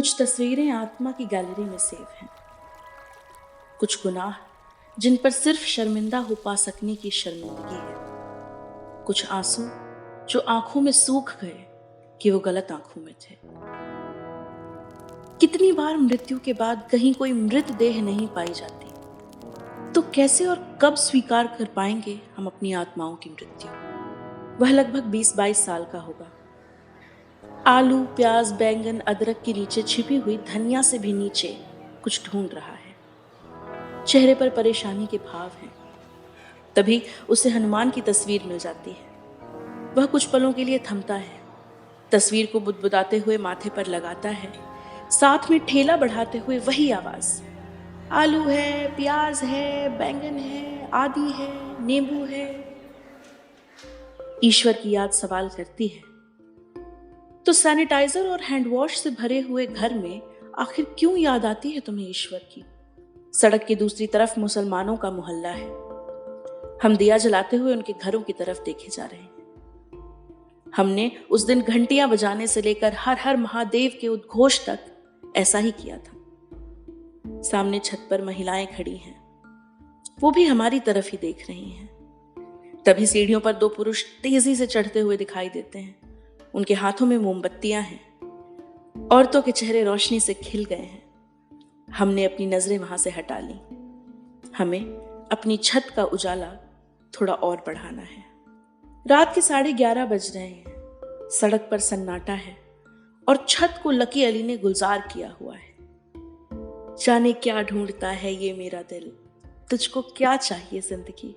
कुछ तस्वीरें आत्मा की गैलरी में सेव हैं। कुछ गुनाह जिन पर सिर्फ शर्मिंदा हो पा सकने की शर्मिंदगी है। कुछ आंसू जो आंखों में सूख गए कि वो गलत आंखों में थे। कितनी बार मृत्यु के बाद कहीं कोई मृतदेह नहीं पाई जाती, तो कैसे और कब स्वीकार कर पाएंगे हम अपनी आत्माओं की मृत्यु। वह लगभग 20-22 साल का होगा। आलू, प्याज, बैंगन, अदरक के नीचे छिपी हुई धनिया से भी नीचे कुछ ढूंढ रहा है। चेहरे पर परेशानी के भाव हैं। तभी उसे हनुमान की तस्वीर मिल जाती है। वह कुछ पलों के लिए थमता है, तस्वीर को बुदबुदाते हुए माथे पर लगाता है, साथ में ठेला बढ़ाते हुए वही आवाज, आलू है, प्याज है, बैंगन है, आदि है, नींबू है। ईश्वर की याद सवाल करती है, तो सैनिटाइजर और हैंड वॉश से भरे हुए घर में आखिर क्यों याद आती है तुम्हें ईश्वर की। सड़क की दूसरी तरफ मुसलमानों का मोहल्ला है। हम दिया जलाते हुए उनके घरों की तरफ देखे जा रहे हैं। हमने उस दिन घंटियां बजाने से लेकर हर हर महादेव के उद्घोष तक ऐसा ही किया था। सामने छत पर महिलाएं खड़ी हैं, वो भी हमारी तरफ ही देख रही हैं। तभी सीढ़ियों पर 2 पुरुष तेजी से चढ़ते हुए दिखाई देते हैं। उनके हाथों में मोमबत्तियां हैं। औरतों के चेहरे रोशनी से खिल गए हैं। हमने अपनी नजरें वहां से हटा ली। हमें अपनी छत का उजाला थोड़ा और बढ़ाना है। रात के 11:30 बज रहे हैं। सड़क पर सन्नाटा है और छत को लकी अली ने गुलजार किया हुआ है। जाने क्या ढूंढता है ये मेरा दिल, तुझको क्या चाहिए जिंदगी।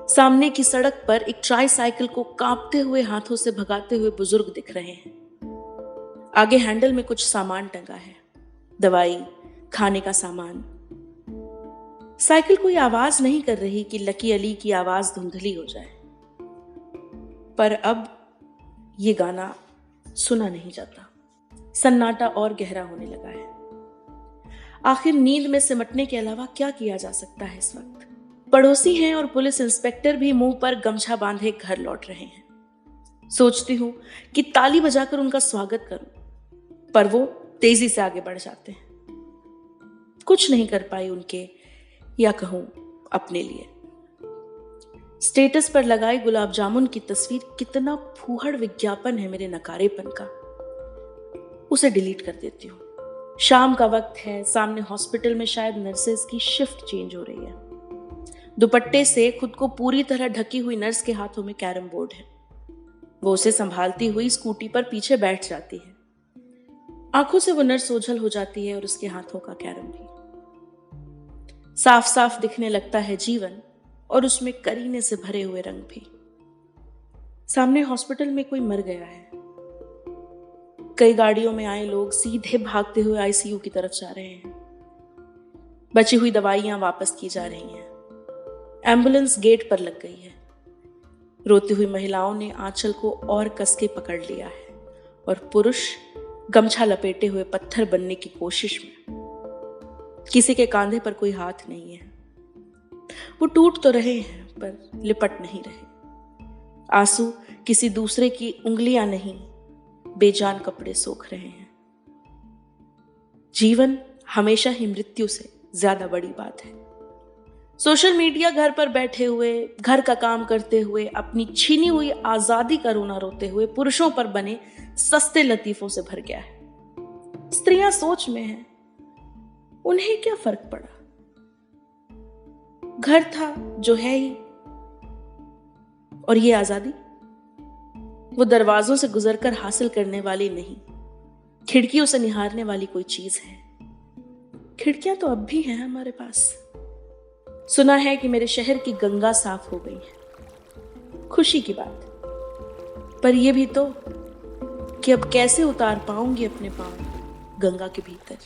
सामने की सड़क पर एक ट्राईसाइकिल को कांपते हुए हाथों से भगाते हुए बुजुर्ग दिख रहे हैं। आगे हैंडल में कुछ सामान टंगा है, दवाई, खाने का सामान। साइकिल कोई आवाज नहीं कर रही कि लकी अली की आवाज धुंधली हो जाए, पर अब ये गाना सुना नहीं जाता। सन्नाटा और गहरा होने लगा है। आखिर नींद में सिमटने के अलावा क्या किया जा सकता है इस वक्त। पड़ोसी हैं और पुलिस इंस्पेक्टर भी मुंह पर गमछा बांधे घर लौट रहे हैं। सोचती हूं कि ताली बजाकर उनका स्वागत करूं, पर वो तेजी से आगे बढ़ जाते हैं। कुछ नहीं कर पाई उनके, या कहूं अपने लिए। स्टेटस पर लगाई गुलाब जामुन की तस्वीर कितना फूहड़ विज्ञापन है मेरे नकारेपन का। उसे डिलीट कर देती हूं। शाम का वक्त है, सामने हॉस्पिटल में शायद नर्सेज की शिफ्ट चेंज हो रही है। दुपट्टे से खुद को पूरी तरह ढकी हुई नर्स के हाथों में कैरम बोर्ड है। वो उसे संभालती हुई स्कूटी पर पीछे बैठ जाती है। आंखों से वो नर्स ओझल हो जाती है और उसके हाथों का कैरम भी। साफ साफ दिखने लगता है जीवन, और उसमें करीने से भरे हुए रंग भी। सामने हॉस्पिटल में कोई मर गया है। कई गाड़ियों में आए लोग सीधे भागते हुए आईसीयू की तरफ जा रहे हैं। बची हुई दवाइयां वापस की जा रही हैं। एम्बुलेंस गेट पर लग गई है। रोती हुई महिलाओं ने आंचल को और कस के पकड़ लिया है, और पुरुष गमछा लपेटे हुए पत्थर बनने की कोशिश में। किसी के कांधे पर कोई हाथ नहीं है। वो टूट तो रहे हैं, पर लिपट नहीं रहे। आंसू किसी दूसरे की उंगलियां नहीं, बेजान कपड़े सोख रहे हैं। जीवन हमेशा ही मृत्यु से ज्यादा बड़ी बात है। सोशल मीडिया घर पर बैठे हुए, घर का काम करते हुए, अपनी छीनी हुई आजादी का रोना रोते हुए पुरुषों पर बने सस्ते लतीफों से भर गया है। स्त्रियां सोच में हैं, उन्हें क्या फर्क पड़ा। घर था जो है ही, और ये आजादी वो दरवाजों से गुजरकर हासिल करने वाली नहीं, खिड़कियों से निहारने वाली कोई चीज है। खिड़कियां तो अब भी हैं हमारे पास। सुना है कि मेरे शहर की गंगा साफ हो गई है। खुशी की बात, पर यह भी तो कि अब कैसे उतार पाऊंगी अपने पांव गंगा के भीतर।